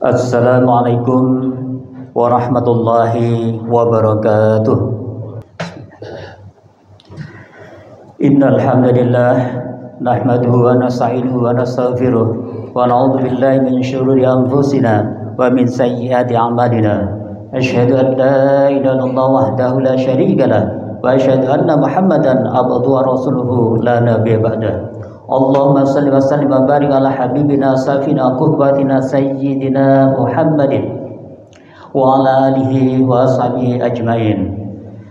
Assalamualaikum warahmatullahi wabarakatuh. Innal hamdalillah nahmaduhu wa nasta'inuhu wa nastaghfiruh wa na'udzu billahi min syururi anfusina wa min sayyiati a'malina. Asyhadu an la ilaha illallah wahdahu la syarika lah wa asyhadu anna Muhammadan abduhu wa rasuluhu la nabiyya ba'dah. Allahumma salli wa sallim wa barik ala habibina safina qudwatina sayyidina Muhammadin wa ala alihi wa ashabihi ajmain.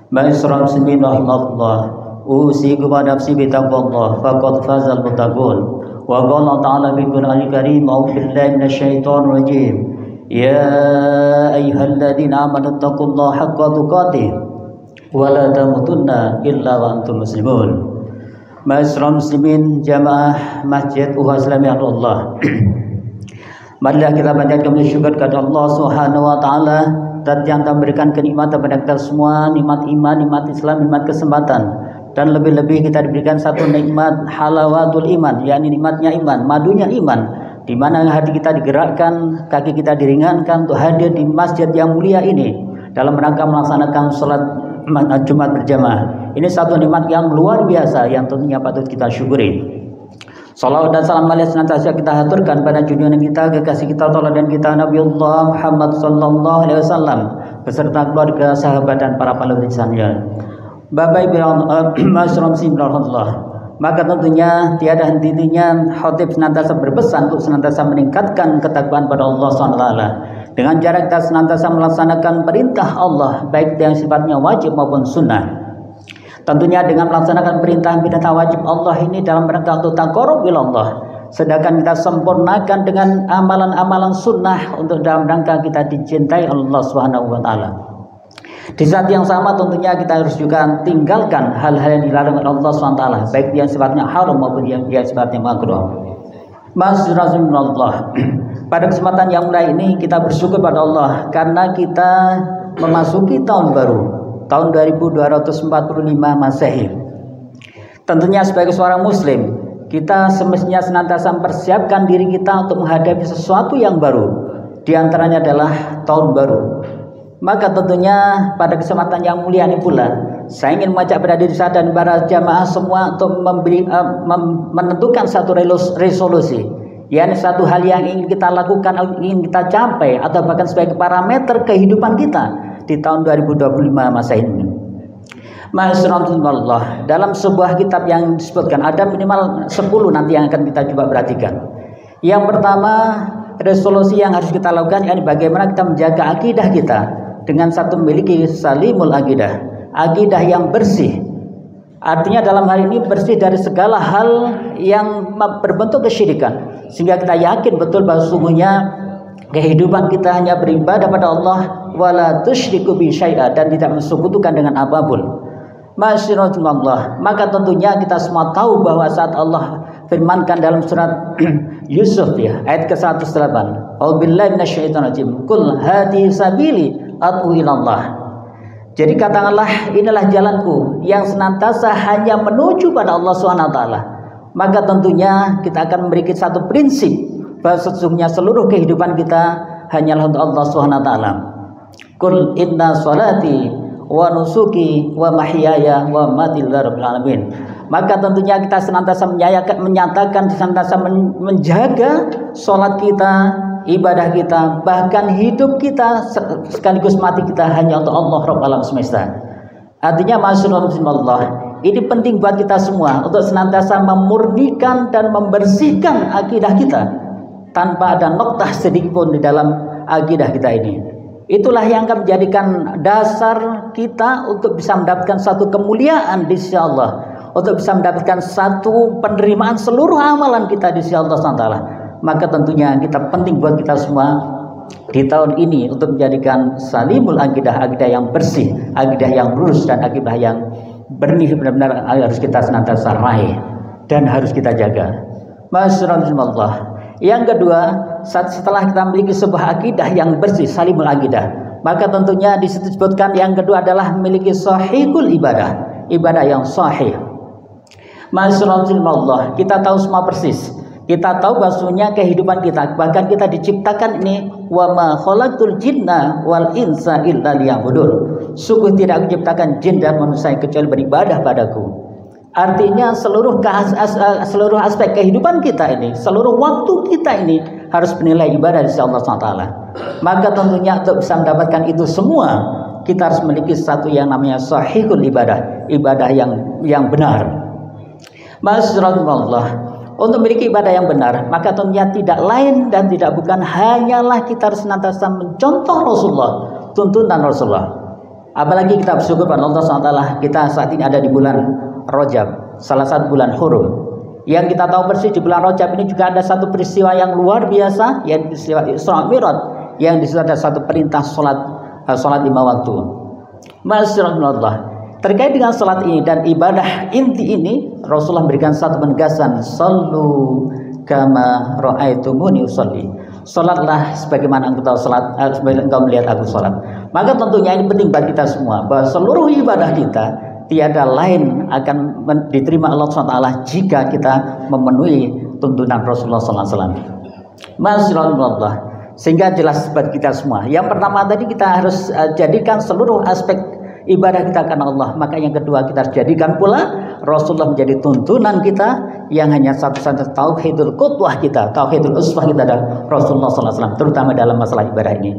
Ma'asyiral muslimin rahimakumullah, usikum wa nafsi bi taqwallah faqad fazal muttaqun. Wa qala ta'ala bil Qur'anil karim, a'udzu billahi minasyaitonir rajim. Ya ayyuhalladzina amanu taqullaha haqqa tuqatih wa la tamutunna illa wa antum muslimun. Ma'asyiral muslimin jamaah Masjid Uhwah Islamiyah Allah. Marilah kita panjatkan syukur kepada Allah Subhanahu wa taala yang telah memberikan kenikmatan kepada kita semua, nikmat iman, nikmat Islam, nikmat kesempatan, dan lebih-lebih kita diberikan satu nikmat halawatul iman, yakni nikmatnya iman, madunya iman, di mana hati kita digerakkan, kaki kita diringankan untuk hadir di masjid yang mulia ini dalam rangka melaksanakan salat Jumat berjamaah. Ini satu nikmat yang luar biasa yang tentunya patut kita syukuri. Salawat dan salam senantiasa kita haturkan pada junjungan kita, kekasih kita, tauladan kita, Nabiullah Muhammad sallallahu alaihi wasallam beserta keluarga, sahabat dan para panutannya. Bapak Ibu Masyarakat Bismillah. Maka tentunya tiada henti-hentinya khatib senantiasa berpesan untuk senantiasa meningkatkan ketakwaan pada Allah SWT dengan cara kita senantiasa melaksanakan perintah Allah, baik yang sifatnya wajib maupun sunnah. Tentunya dengan melaksanakan perintah wajib Allah ini dalam rangka untuk taqarrub ila Allah, sedangkan kita sempurnakan dengan amalan-amalan sunnah untuk dalam rangka kita dicintai Allah Subhanahu wa taala. Di saat yang sama tentunya kita harus juga tinggalkan hal-hal yang dilarang oleh Allah SWT, baik yang sifatnya haram maupun yang sifatnya makruh. Masyaallah. Pada kesempatan yang mulai ini kita bersyukur pada Allah karena kita memasuki tahun baru, tahun 2245 Masehi. Tentunya sebagai seorang muslim, kita semestinya senantiasa mempersiapkan diri kita untuk menghadapi sesuatu yang baru. Di antaranya adalah tahun baru. Maka tentunya pada kesempatan yang mulia ini pula saya ingin mengajak pada diri saya dan para jamaah semua untuk menentukan satu resolusi, yakni satu hal yang ingin kita lakukan, ingin kita capai, atau bahkan sebagai parameter kehidupan kita di tahun 2025 masa ini. Masyaallah, dalam sebuah kitab yang disebutkan ada minimal 10 nanti yang akan kita coba perhatikan. Yang pertama, resolusi yang harus kita lakukan yakni bagaimana kita menjaga akidah kita dengan satu memiliki salimul akidah yang bersih. Artinya dalam hal ini bersih dari segala hal yang berbentuk kesyirikan, sehingga kita yakin betul bahwa sungguhnya kehidupan kita hanya beribadah pada Allah, wala tusyriku bi syai'a, dan tidak mensekutukan dengan apapun. Masyaallah. Maka tentunya kita semua tahu bahwa saat Allah firmankan dalam surat Yusuf ayat ke-108, A'udzubillahi minasyaitonir rajim, qul hadhihi sabili ad'u ilallah. Jadi katakanlah, inilah jalanku yang senantiasa hanya menuju pada Allah SWT. Maka tentunya kita akan memiliki satu prinsip bahwa sesungguhnya seluruh kehidupan kita hanyalah untuk Allah SWT. Qul inna sholati wa nusuki wa mahyaya wa mamati lillahi rabbil alamin. Maka tentunya kita senantiasa menyatakan, senantiasa menjaga sholat kita, ibadah kita, bahkan hidup kita sekaligus mati kita hanya untuk Allah Rabb alam semesta. Artinya masyaallah, ini penting buat kita semua untuk senantiasa memurnikan dan membersihkan akidah kita tanpa ada noktah sedikit pun di dalam akidah kita ini. Itulah yang akan menjadikan dasar kita untuk bisa mendapatkan satu kemuliaan di sisi Allah, untuk bisa mendapatkan satu penerimaan seluruh amalan kita di sisi Allah SWT. Maka tentunya kita penting buat kita semua di tahun ini untuk menjadikan salimul akidah yang bersih, akidah yang lurus, dan akidah yang benih benar-benar harus kita senantiasa raih dan harus kita jaga. Masyaallah. Yang kedua, setelah kita memiliki sebuah akidah yang bersih, salimul akidah, maka tentunya di situ disebutkan yang kedua adalah memiliki sahihul ibadah yang sahih. Masyaallah, kita tahu semua persis Kita tahu bahwasanya kehidupan kita, bahkan kita diciptakan ini, wa ma khalaqtul jinna wal insa illa liya'budun. Sungguh tidak aku ciptakan jin dan manusia kecuali beribadah padaku. Artinya seluruh aspek kehidupan kita ini, seluruh waktu kita ini harus bernilai ibadah di sisi Allah SWT. Maka tentunya untuk bisa mendapatkan itu semua, kita harus memiliki satu yang namanya sahihul ibadah, ibadah yang benar. Masyaallah. Untuk memiliki ibadah yang benar, maka tentunya tidak lain dan tidak bukan hanyalah kita harus senantiasa mencontoh Rasulullah, tuntunan Rasulullah. Apalagi kita bersyukur pada Allah SWT, kita saat ini ada di bulan Rajab, salah satu bulan hurum. Yang kita tahu persis di bulan Rajab ini juga ada satu peristiwa yang luar biasa, yaitu peristiwa Isra Mi'raj, yang di situ ada satu perintah salat 5 waktu. Masyaallah. Terkait dengan salat ini dan ibadah inti ini, Rasulullah memberikan satu penegasan, sallu kama ra'aitumuni usolli. Salatlah sebagaimana engkau salat, sebagaimana engkau melihat aku salat. Maka tentunya ini penting bagi kita semua, bahwa seluruh ibadah kita tiada lain akan diterima Allah SWT jika kita memenuhi tuntunan Rasulullah SAW. Masyaallah. Sehingga jelas bagi kita semua. Yang pertama tadi kita harus jadikan seluruh aspek ibadah kita karena Allah. Maka yang kedua kita harus jadikan pula Rasulullah menjadi tuntunan kita, yang hanya satu-satu tauhidul qudwah kita, tauhidul uswah kita adalah Rasulullah SAW, terutama dalam masalah ibadah ini.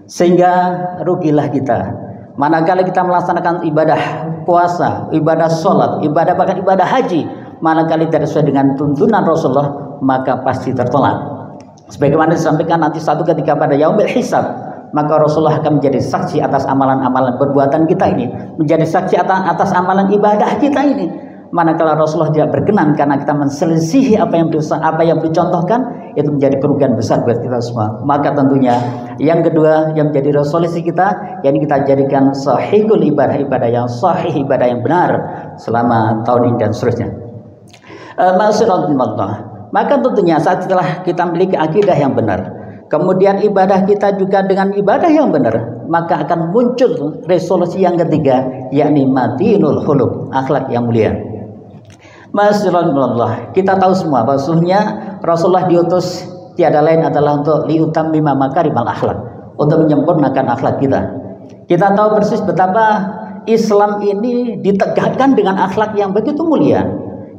Sehingga rugilah kita manakala kita melaksanakan ibadah puasa, ibadah sholat, ibadah bahkan ibadah haji, manakala tidak sesuai dengan tuntunan Rasulullah, maka pasti tertolak. Sebagaimana disampaikan nanti satu ketika pada yaumil hisab, maka Rasulullah akan menjadi saksi atas amalan-amalan perbuatan kita ini, menjadi saksi atas amalan ibadah kita ini. Manakala Rasulullah tidak berkenan karena kita menselisihi apa yang dicontohkan, itu menjadi kerugian besar buat kita semua. Maka tentunya yang kedua yang menjadi resolusi kita, yakni kita jadikan sahihul ibadah yang sahih, ibadah yang benar selama tahun ini dan seterusnya. Maka tentunya setelah kita memiliki akidah yang benar, kemudian ibadah kita juga dengan ibadah yang benar, maka akan muncul resolusi yang ketiga, yakni matinul khuluq, akhlak yang mulia. Masyaallah, kita tahu semua bahwasanya Rasulullah diutus tiada lain adalah untuk liutammima makarimal akhlak, untuk menyempurnakan akhlak kita. Kita tahu persis betapa Islam ini ditegakkan dengan akhlak yang begitu mulia.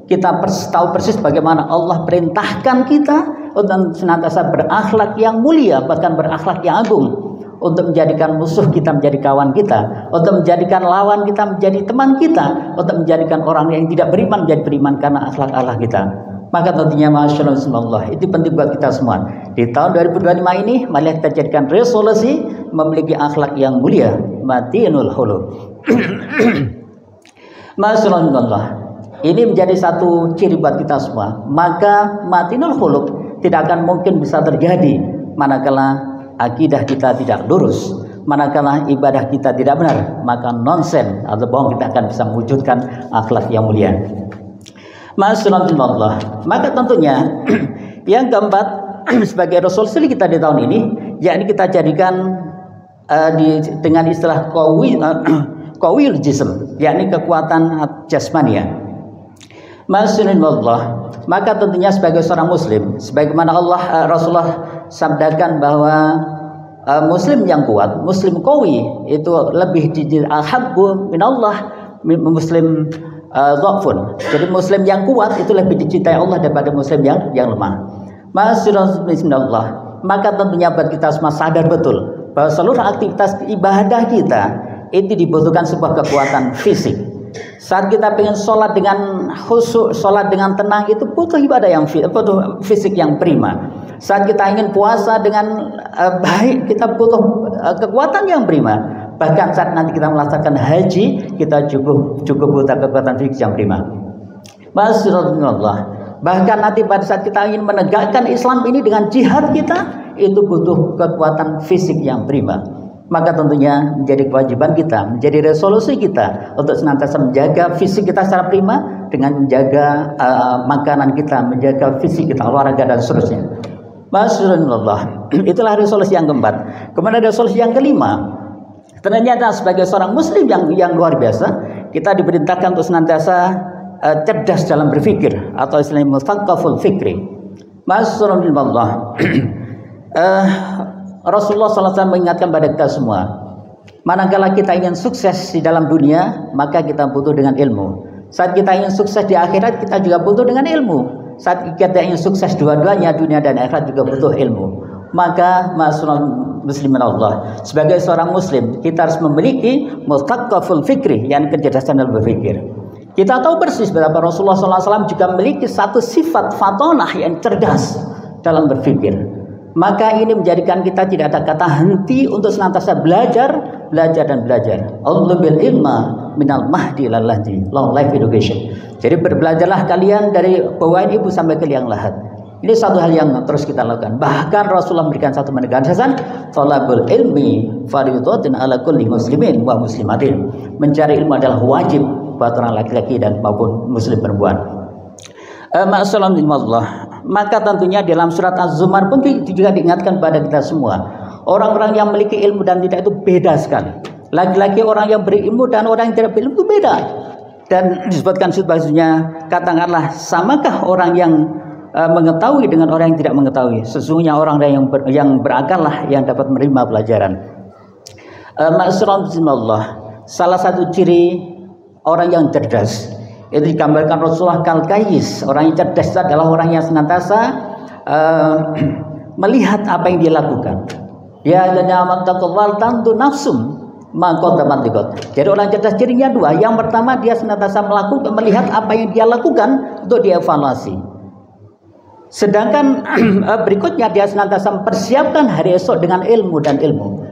Kita tahu persis bagaimana Allah perintahkan kita untuk senantiasa berakhlak yang mulia, bahkan berakhlak yang agung, untuk menjadikan musuh kita menjadi kawan kita, untuk menjadikan lawan kita menjadi teman kita, untuk menjadikan orang yang tidak beriman menjadi beriman karena akhlak kita. Maka tentunya masyaallah, itu penting buat kita semua. Di tahun 2025 ini, mari kita jadikan resolusi memiliki akhlak yang mulia, matinul khuluq. Masyaallah. Ini menjadi satu ciri buat kita semua. Maka matinul khuluq tidak akan mungkin bisa terjadi manakala akidah kita tidak lurus, manakala ibadah kita tidak benar, maka nonsen atau bohong kita akan bisa mewujudkan akhlak yang mulia. Masyaallah. Maka tentunya yang keempat sebagai resolusi kita di tahun ini, yakni kita jadikan dengan istilah qawiyul jism, yakni kekuatan jasmania. Masyaallah. Maka tentunya sebagai seorang muslim, sebagaimana Rasulullah sabdakan bahwa muslim yang kuat, muslim qawi itu lebih ahabbu minallah muslim dhafun. Jadi muslim yang kuat itu lebih dicintai Allah daripada muslim yang lemah. Masyaallah. Maka tentunya buat kita semua sadar betul bahwa seluruh aktivitas ibadah kita itu dibutuhkan sebuah kekuatan fisik. Saat kita pengen sholat dengan khusyuk, sholat dengan tenang, itu butuh ibadah yang butuh fisik yang prima. Saat kita ingin puasa dengan baik, kita butuh kekuatan yang prima. Bahkan saat nanti kita melaksanakan haji, kita cukup butuh kekuatan fisik yang prima. Masyaallah. Bahkan nanti pada saat kita ingin menegakkan Islam ini dengan jihad kita, itu butuh kekuatan fisik yang prima. Maka tentunya menjadi kewajiban kita, menjadi resolusi kita untuk senantiasa menjaga fisik kita secara prima dengan menjaga makanan kita, menjaga fisik kita, olahraga dan seterusnya. Masyaallah. Itulah resolusi yang keempat. Kemudian resolusi yang kelima, ternyata sebagai seorang muslim yang luar biasa, kita diperintahkan untuk senantiasa cerdas dalam berpikir, atau istilahnya mutsaqqaful fikri. Rasulullah SAW mengingatkan pada kita semua, manakala kita ingin sukses di dalam dunia, maka kita butuh dengan ilmu. Saat kita ingin sukses di akhirat, kita juga butuh dengan ilmu. Saat kita ingin sukses dua-duanya, dunia dan akhirat, juga butuh ilmu. Maka muslimin Allah, sebagai seorang muslim, kita harus memiliki mutaqafful fikri, yang kecerdasan dalam berpikir. Kita tahu persis betapa Rasulullah SAW juga memiliki satu sifat fatonah yang cerdas dalam berpikir. Maka ini menjadikan kita tidak ada kata henti untuk senantiasa belajar dan belajar. Ulubil ilma minal mahdi ilal lahdi, long life education. Jadi berbelajarlah kalian dari bawaan ibu sampai ke liang lahat. Ini satu hal yang terus kita lakukan. Bahkan Rasulullah memberikan satu penegasan, thalabul ilmi fardhun ala kulli muslimin wa muslimatin. Mencari ilmu adalah wajib buat orang laki-laki dan maupun muslim perempuan. Maka tentunya dalam surat Az-Zumar pun juga diingatkan pada kita semua, orang-orang yang memiliki ilmu dan tidak itu beda sekali. Laki-laki orang yang berilmu dan orang yang tidak berilmu itu beda. Dan disebutkan sebagainya, katakanlah, samakah orang yang mengetahui dengan orang yang tidak mengetahui? Sesungguhnya orang yang berakal lah yang dapat menerima pelajaran. Salah satu ciri orang yang cerdas itu digambarkan Rasulullah kal-kayis. Orang yang cerdas adalah orang yang senantiasa melihat apa yang dia lakukan. Ya janamattaqwal tantu nafsum maqaddamat liqat. Jadi orang cerdas cirinya dua. Yang pertama, dia senantiasa melihat apa yang dia lakukan untuk dievaluasi. Sedangkan berikutnya dia senantiasa mempersiapkan hari esok dengan ilmu dan ilmu.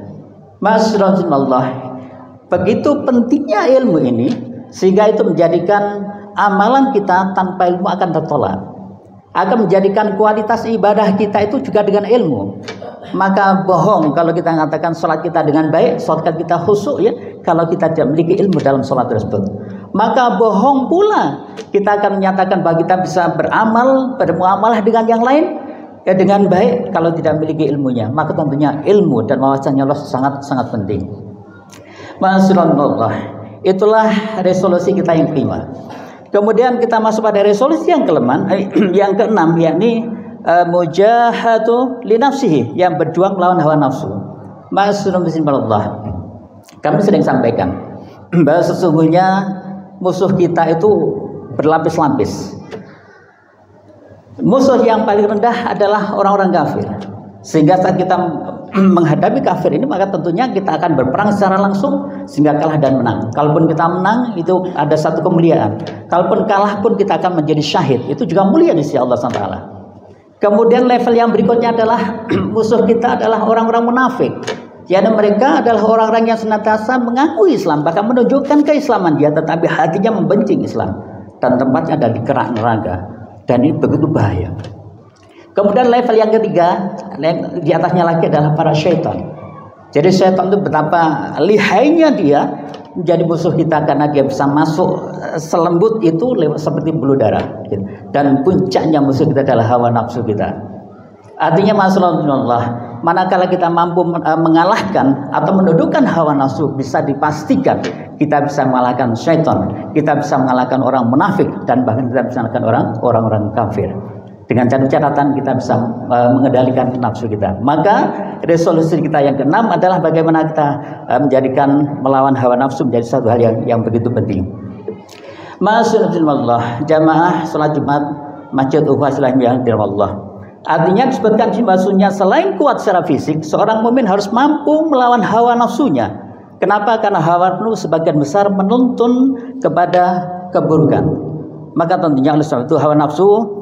Masya begitu pentingnya ilmu ini, sehingga itu menjadikan amalan kita tanpa ilmu akan tertolak. Akan menjadikan kualitas ibadah kita itu juga dengan ilmu. Maka bohong kalau kita mengatakan sholat kita dengan baik, sholat kita khusyuk ya, kalau kita tidak memiliki ilmu dalam sholat tersebut. Maka bohong pula kita akan menyatakan bahwa kita bisa beramal, bermuamalah dengan yang lain ya dengan baik kalau tidak memiliki ilmunya. Maka tentunya ilmu dan wawasannya Allah sangat penting. Masyaallah. Itulah resolusi kita yang kelima. Kemudian kita masuk pada resolusi yang yang keenam, yakni mujahatu li nafsihi, yang berjuang melawan hawa nafsu. Masyaallah. Kami sering sampaikan bahwa sesungguhnya musuh kita itu berlapis-lapis. Musuh yang paling rendah adalah orang-orang kafir. Sehingga saat kita menghadapi kafir ini, maka tentunya kita akan berperang secara langsung sehingga kalah dan menang. Kalaupun kita menang, itu ada satu kemuliaan. Kalaupun kalah pun kita akan menjadi syahid. Itu juga mulia di sisi Allah SWT. Kemudian level yang berikutnya adalah musuh kita adalah orang-orang munafik. Jadi mereka adalah orang-orang yang senantiasa mengaku Islam, bahkan menunjukkan keislaman dia, tetapi hatinya membenci Islam dan tempatnya ada di kerak neraka. Dan ini begitu bahaya. Kemudian level yang ketiga, di atasnya lagi adalah para syaitan. Jadi syaitan itu betapa lihainya dia menjadi musuh kita, karena dia bisa masuk selembut itu seperti bulu darah. Dan puncaknya musuh kita adalah hawa nafsu kita. Artinya masalah, manakala kita mampu mengalahkan atau menundukkan hawa nafsu, bisa dipastikan kita bisa mengalahkan syaitan, kita bisa mengalahkan orang munafik, dan bahkan kita bisa mengalahkan orang-orang kafir. Dengan catatan kita bisa mengendalikan nafsu kita. Maka resolusi kita yang keenam adalah bagaimana kita menjadikan melawan hawa nafsu menjadi satu hal yang begitu penting. Masyaallah, jamaah salat Jumat Masjid Uhwah yang dirahmati Allah. Artinya disebutkan bahwasanya selain kuat secara fisik, seorang mukmin harus mampu melawan hawa nafsunya. Kenapa? Karena hawa nafsu sebagian besar menuntun kepada keburukan. Maka tentunya oleh sebab itu hawa nafsu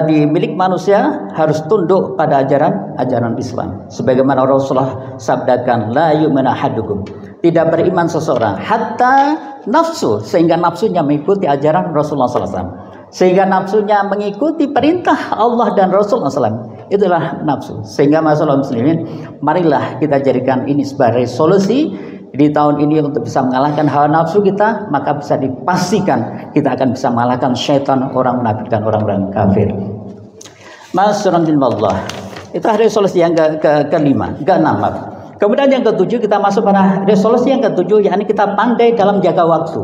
di milik manusia harus tunduk pada ajaran Islam. Sebagaimana Rasulullah sabdakan, la yu'minu ahadukum, tidak beriman seseorang hatta nafsu, sehingga nafsunya mengikuti ajaran Rasulullah SAW. Sehingga nafsunya mengikuti perintah Allah dan Rasulullah SAW. Itulah nafsu. Sehingga masalah muslimin, marilah kita jadikan ini sebagai resolusi di tahun ini untuk bisa mengalahkan hawa nafsu kita. Maka bisa dipastikan kita akan bisa mengalahkan syaitan, orang munafik dan orang-orang kafir. Masyaallah. Itu resolusi yang keenam. Kemudian yang ketujuh, kita masuk pada resolusi yang ketujuh, yakni kita pandai dalam jaga waktu.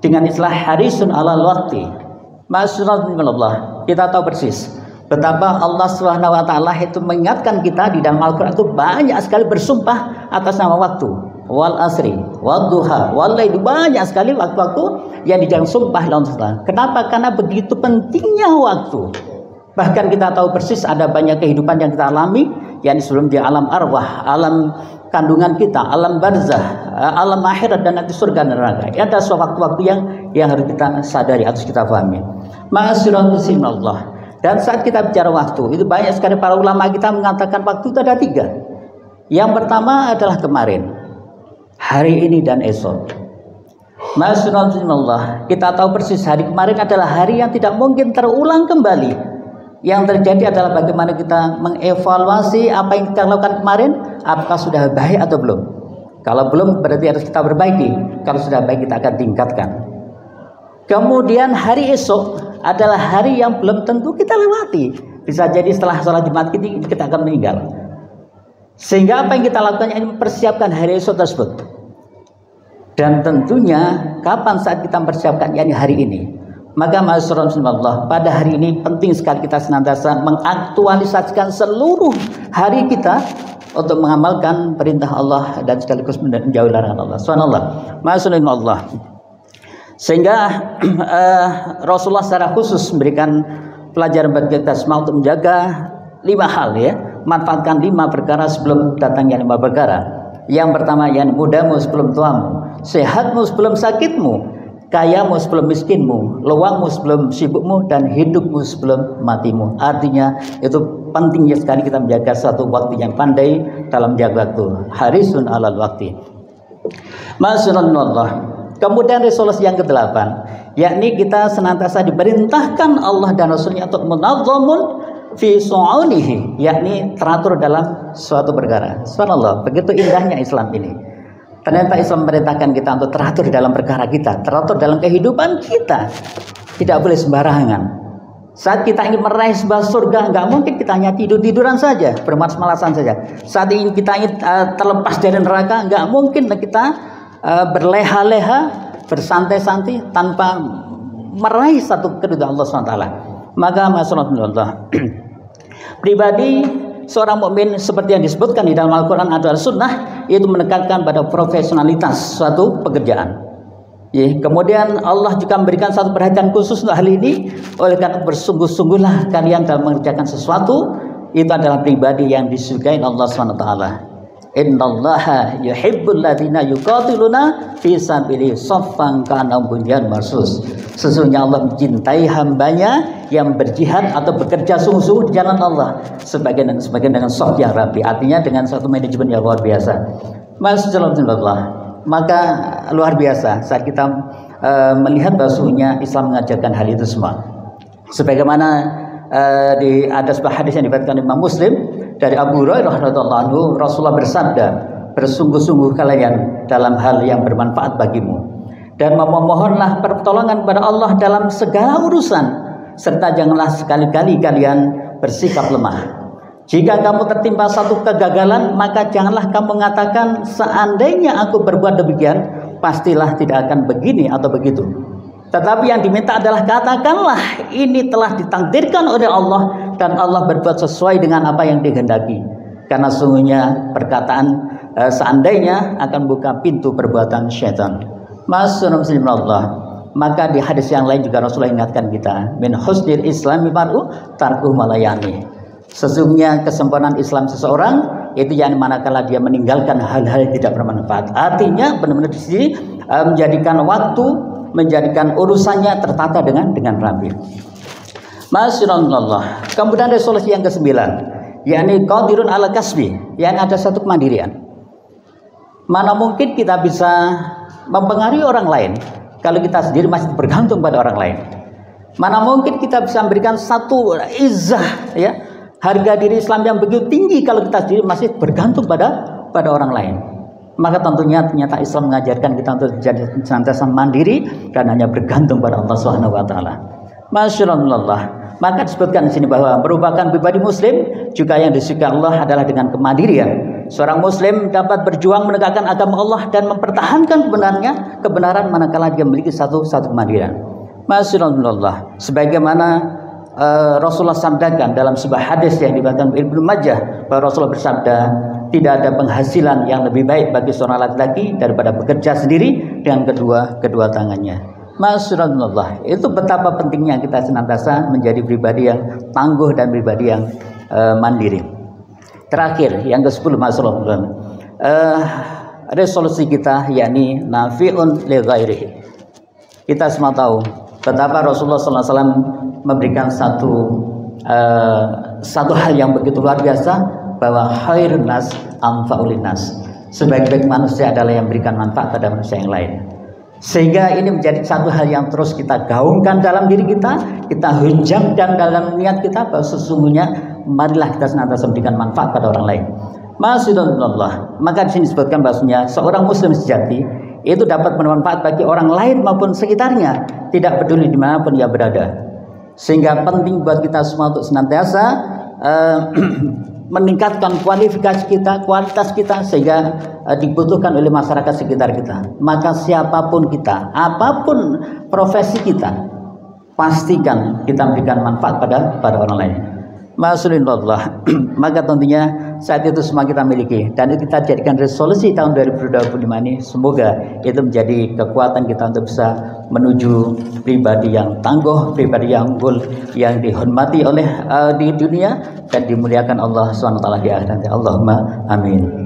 Dengan istilah harisun alal waqti. Masyaallah, kita tahu persis Betapa Allah Subhanahu wa taala itu mengingatkan kita di dalam Al-Qur'an itu banyak sekali bersumpah atas nama waktu. Wal asri, wal duha, wal laili, banyak sekali waktu-waktu yang dijadikan sumpah dalam Al-Qur'an. Kenapa? Karena begitu pentingnya waktu. Bahkan kita tahu persis ada banyak kehidupan yang kita alami, yang sebelum di alam arwah, alam kandungan kita, alam barzah, alam akhirat, dan nanti surga dan neraka. Ada suatu waktu-waktu yang harus kita sadari, harus kita pahami. Ma'asyiral muslimin Allah. Dan saat kita bicara waktu, itu banyak sekali para ulama kita mengatakan waktu itu ada 3. Yang pertama adalah kemarin, hari ini dan esok. Ma'asyiral muslimin Allah. Kita tahu persis hari kemarin adalah hari yang tidak mungkin terulang kembali. Yang terjadi adalah bagaimana kita mengevaluasi apa yang kita lakukan kemarin, apakah sudah baik atau belum. Kalau belum, berarti harus kita perbaiki. Kalau sudah baik, kita akan tingkatkan. Kemudian hari esok adalah hari yang belum tentu kita lewati. Bisa jadi setelah sholat Jumat kita akan meninggal. Sehingga apa yang kita lakukan ini mempersiapkan hari esok tersebut. Dan tentunya kapan saat kita mempersiapkan, yakni hari ini. Maka ma'asyiral muslimin Allah, pada hari ini penting sekali kita senantiasa mengaktualisasikan seluruh hari kita untuk mengamalkan perintah Allah dan sekaligus menjauhi larangan Allah. Subhanallah. Ma'asyiral muslimin Allah. Sehingga Rasulullah secara khusus memberikan pelajaran bagi kita semua untuk menjaga 5 hal ya. Manfaatkan 5 perkara sebelum datangnya 5 perkara. Yang pertama, yang mudamu sebelum tuamu, sehatmu sebelum sakitmu, kayamu sebelum miskinmu, luangmu sebelum sibukmu, dan hidupmu sebelum matimu. Artinya itu pentingnya sekali kita menjaga satu waktu yang pandai dalam menjaga waktu. Harisun alal waktu. Masyaallah. Kemudian resolusi yang ke-8, yakni kita senantiasa diperintahkan Allah dan Rasulnya untuk munazzamun fi su'unihi, yakni teratur dalam suatu perkara. Subhanallah, begitu indahnya Islam ini. Ternyata Islam memerintahkan kita untuk teratur dalam perkara kita, teratur dalam kehidupan kita. Tidak boleh sembarangan. Saat kita ingin meraih sebuah surga, nggak mungkin kita hanya tidur-tiduran saja, bermalas-malasan saja. Saat ingin kita ingin terlepas dari neraka, nggak mungkin kita berleha-leha, bersantai-santai tanpa meraih satu keridhaan Allah SWT. Maka masyaallah, pribadi seorang mukmin seperti yang disebutkan di dalam Al-Quran adalah sunnah, yaitu menekankan pada profesionalitas suatu pekerjaan. Ya, kemudian Allah juga memberikan satu perhatian khusus untuk hal ini. Oleh karena bersungguh-sungguhlah kalian dalam mengerjakan sesuatu, itu adalah pribadi yang disukai Allah SWT. Innallaha yuhibbul ladzina yuqatiluna fi sabilihi shaffan ka'annahum bunyan marsus. Sesungguhnya Allah mencintai hambanya yang berjihad atau bekerja sungguh-sungguh di jalan Allah sebagian dengan shaf yang rapi, artinya dengan satu manajemen yang luar biasa. Masyaallah. Maka luar biasa saat kita melihat bahwasanya Islam mengajarkan hal itu semua. Sebagaimana ada sebuah hadis yang diriwayatkan Imam Muslim dari Abu Hurairah radhiyallahu anhu, Rasulullah bersabda, bersungguh-sungguh kalian dalam hal yang bermanfaat bagimu, dan memohonlah pertolongan kepada Allah dalam segala urusan, serta janganlah sekali-kali kalian bersikap lemah. Jika kamu tertimpa satu kegagalan, maka janganlah kamu mengatakan seandainya aku berbuat demikian, pastilah tidak akan begini atau begitu. Tetapi yang diminta adalah katakanlah ini telah ditakdirkan oleh Allah dan Allah berbuat sesuai dengan apa yang dikehendaki. Karena sungguhnya perkataan seandainya akan buka pintu perbuatan syaitan. Masyaallah. Maka di hadis yang lain juga Rasulullah ingatkan kita, min husnil islami mar'u tarkuh malayani. Sesungguhnya kesempurnaan Islam seseorang itu yang manakala dia meninggalkan hal-hal yang tidak bermanfaat. Artinya benar-benar di sini menjadikan waktu, menjadikan urusannya tertata dengan rapi. Masyaallah. Kemudian resolusi yang ke-9, yakni qadirun ala kasbi, yang ada satu kemandirian. Mana mungkin kita bisa mempengaruhi orang lain kalau kita sendiri masih bergantung pada orang lain. Mana mungkin kita bisa memberikan satu izzah, ya, harga diri Islam yang begitu tinggi kalau kita sendiri masih bergantung pada orang lain. Maka tentunya ternyata Islam mengajarkan kita untuk jadi senantiasa mandiri dan hanya bergantung pada Allah Subhanahu wa taala. Masyaallah. Maka disebutkan di sini bahwa merupakan pribadi muslim juga yang disukai Allah adalah dengan kemandirian. Seorang muslim dapat berjuang menegakkan agama Allah dan mempertahankan kebenaran manakala dia memiliki satu kemandirian. Masyaallah. Sebagaimana Rasulullah sabdakan dalam sebuah hadis yang diriwayatkan Ibnu Majah bahwa Rasulullah bersabda, tidak ada penghasilan yang lebih baik bagi seorang laki-laki daripada bekerja sendiri dengan kedua tangannya. Masyaallah, itu betapa pentingnya kita senantiasa menjadi pribadi yang tangguh dan pribadi yang mandiri. Terakhir, yang ke-10, masyaallah, resolusi kita yakni nafi'un li ghairihi. Kita semua tahu betapa Rasulullah SAW memberikan satu hal yang begitu luar biasa, bahwa khairun nas anfa'ul nas. Sebaik-baik manusia adalah yang memberikan manfaat pada manusia yang lain. Sehingga ini menjadi satu hal yang terus kita gaungkan dalam diri kita hujamkan dalam niat kita, bahwa sesungguhnya marilah kita senantiasa memberikan manfaat pada orang lain. Masyaallah. Maka di sini disebutkan bahwasanya seorang muslim sejati itu dapat bermanfaat bagi orang lain maupun sekitarnya, tidak peduli dimanapun ia berada. Sehingga penting buat kita semua untuk senantiasa meningkatkan kualitas kita sehingga dibutuhkan oleh masyarakat sekitar kita. Maka siapapun kita, apapun profesi kita, pastikan kita memberikan manfaat pada orang lain. Masyaallah. Maka tentunya saat itu semua kita miliki, dan itu kita jadikan resolusi tahun 2025 ini. Semoga itu menjadi kekuatan kita untuk bisa menuju pribadi yang tangguh, pribadi yang unggul, yang dihormati oleh di dunia dan dimuliakan Allah SWT di akhirat. Allahumma amin.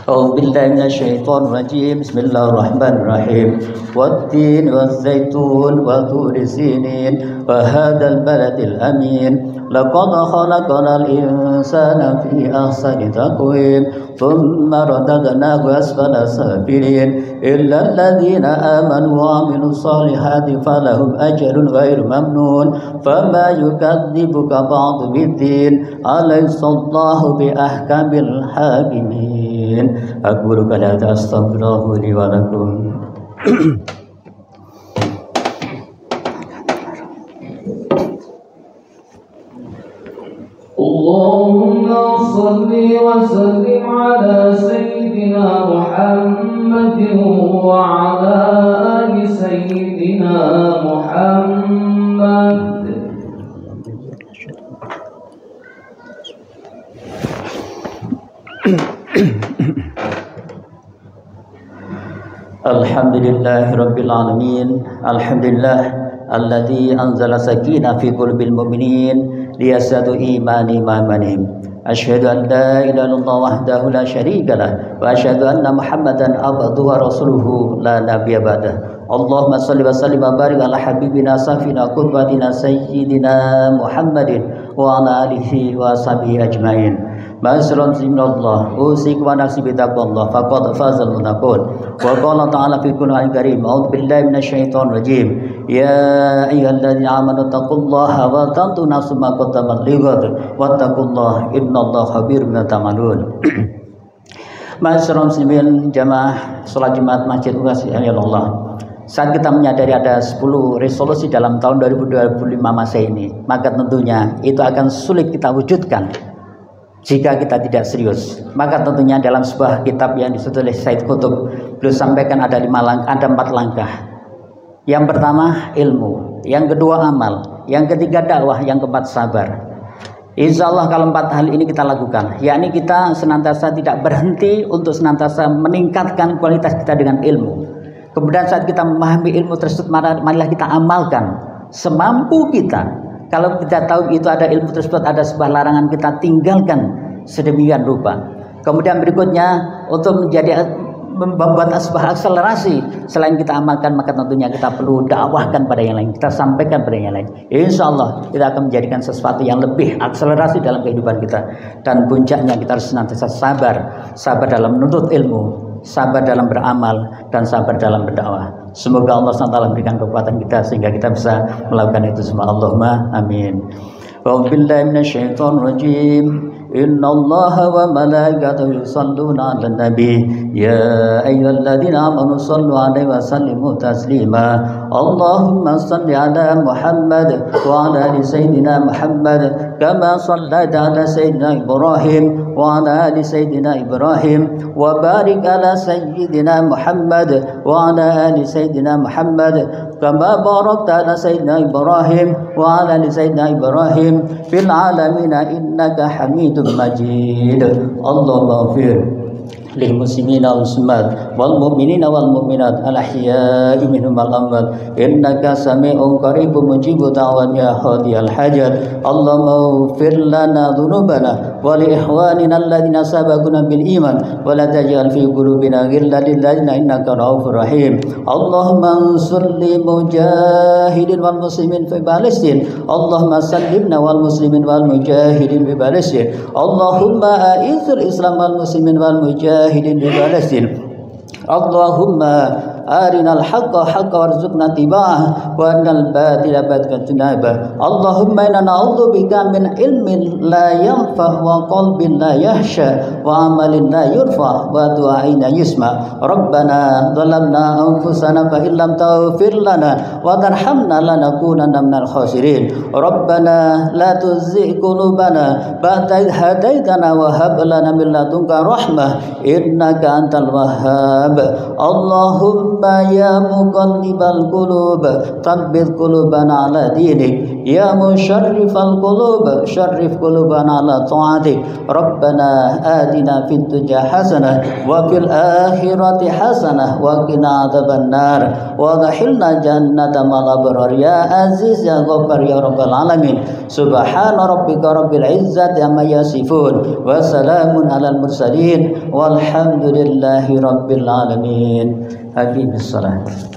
أعوذ بالله من الشيطان الرجيم بسم الله الرحمن الرحيم والتين والزيتون وطور سينين وهذا البلد الأمين لقد خلقنا الإنسان في أحسن تقويم ثم رددناه أسفل سافلين إلا الذين آمنوا وعملوا الصالحات فلهم أجر غير ممنون فما يكذبك بعد بالدين أليس الله بأحكم الحاكمين أقول قولي هذا أستغفر الله لي ولكم. اللهم صل وسلم على سيدنا محمد وعلى آل سيدنا محمد. Alhamdulillah Rabbil Alamin. Alhamdulillah alladzi anzala sakinah fi qulubil mu'minin liyasadu imani ma'manihim. Asyhadu an la ilaha illallah wahdahu la syarika lah wa asyhadu anna Muhammadan abduhu wa rasuluhu la nabiyya ba'dah. Allahumma shalli wa sallim wa barik ala habibina safina qudwatina sayyidina Muhammadin wa ala alihi wa sahbihi ajmain. Ma'asyiral muslimin, usikum wa nafsi bitaqwallah faqad fazal muttaqun. Wa qala ta'ala fi Qur'anil Karim, a'udzu billahi minasyaitonir rajim. Ya ayyuhalladzina amanu taqullaha wa tantu nafsum ma qaddamat lighad wattaqullaha innallaha khabirum bima ta'malun. Ma'asyiral muslimin, jamaah salat Jumat Masjid Allah. Saat kita menyadari ada 10 resolusi dalam tahun 2025 Masehi ini, maka tentunya itu akan sulit kita wujudkan jika kita tidak serius. Maka tentunya dalam sebuah kitab yang disusun oleh Said Qutb, beliau sampaikan ada 4 langkah. Yang pertama ilmu, yang kedua amal, yang ketiga dakwah, yang keempat sabar. Insya Allah kalau 4 hal ini kita lakukan, yakni kita senantiasa tidak berhenti untuk senantiasa meningkatkan kualitas kita dengan ilmu. Kemudian saat kita memahami ilmu tersebut, marilah kita amalkan semampu kita. Kalau kita tahu itu ada ilmu tersebut, ada sebuah larangan, kita tinggalkan sedemikian rupa. Kemudian berikutnya untuk membuat sebuah akselerasi, selain kita amalkan, maka tentunya kita perlu dakwahkan pada yang lain, kita sampaikan pada yang lain. Insya Allah kita akan menjadikan sesuatu yang lebih akselerasi dalam kehidupan kita. Dan puncaknya kita harus senantiasa sabar dalam menuntut ilmu, sabar dalam beramal, dan sabar dalam berdakwah. Semoga Allah SWT memberikan kekuatan kita sehingga kita bisa melakukan itu semua. Allahumma amin. A'udzubillahi minasyaitonir rajim. Innallaha wa malaikatahu yusholluna 'alan nabi ya ayyuhalladzina amanu shallu 'alaihi wa sallimu taslima. Allahumma shalli 'ala Muhammad wa 'ala ali sayyidina Muhammad kama shallaita 'ala sayyidina Ibrahim wa 'ala ali sayyidina Ibrahim wa barik 'ala sayyidina Muhammad wa 'ala ali sayyidina Muhammad كما باركت على سيدنا إبراهيم وعلى آل سيدنا إبراهيم في العالمين إنك حميد مجيد اللهم اغفر للمسلمين والمسلمات والمؤمنين والمؤمنات الأحياء منهم والأموات إنك سميع قريب مجيب دعوات يا قاضي الحاجات اللهم اغفر لنا ذنوبنا ولإخواننا الذين سبقونا بالإيمان ولا تجعل في قلوبنا غلا للذين إنك رؤوف رحيم اللهم انصر للمجاهدين والمسلمين في فلسطين اللهم سلمنا والمسلمين والمجاهدين في فلسطين اللهم أعز الإسلام والمسلمين والمجاهدين في فلسطين اللهم أرنا الحق حقا وارزقنا اتباعه وأرنا الباطل باطلا واجتنابه اللهم إنا نعوذ بك من علم لا ينفع وقلب لا يخشى وعمل لا يرفع ودعاء لا يسمع ربنا ظلمنا أنفسنا فإن لم تغفر لنا وترحمنا لنكونن من الخاسرين ربنا لا تزغ قلوبنا بعد إذ هديتنا وهب لنا من لدنك رحمة إنك أنت الوهاب اللهم يا مقلب القلوب ثبت قلوبنا على دينك يا مشرف القلوب شرف قلوبنا على طاعتك ربنا آتنا في الدنيا حسنة وفي الآخرة حسنة وقنا عذاب النار وادخلنا جنة مع الأبرار يا عزيز يا غفار يا رب العالمين سبحان ربك رب العزة عما يصفون وسلام على المرسلين والحمد لله رب العالمين. أقم الصلاة.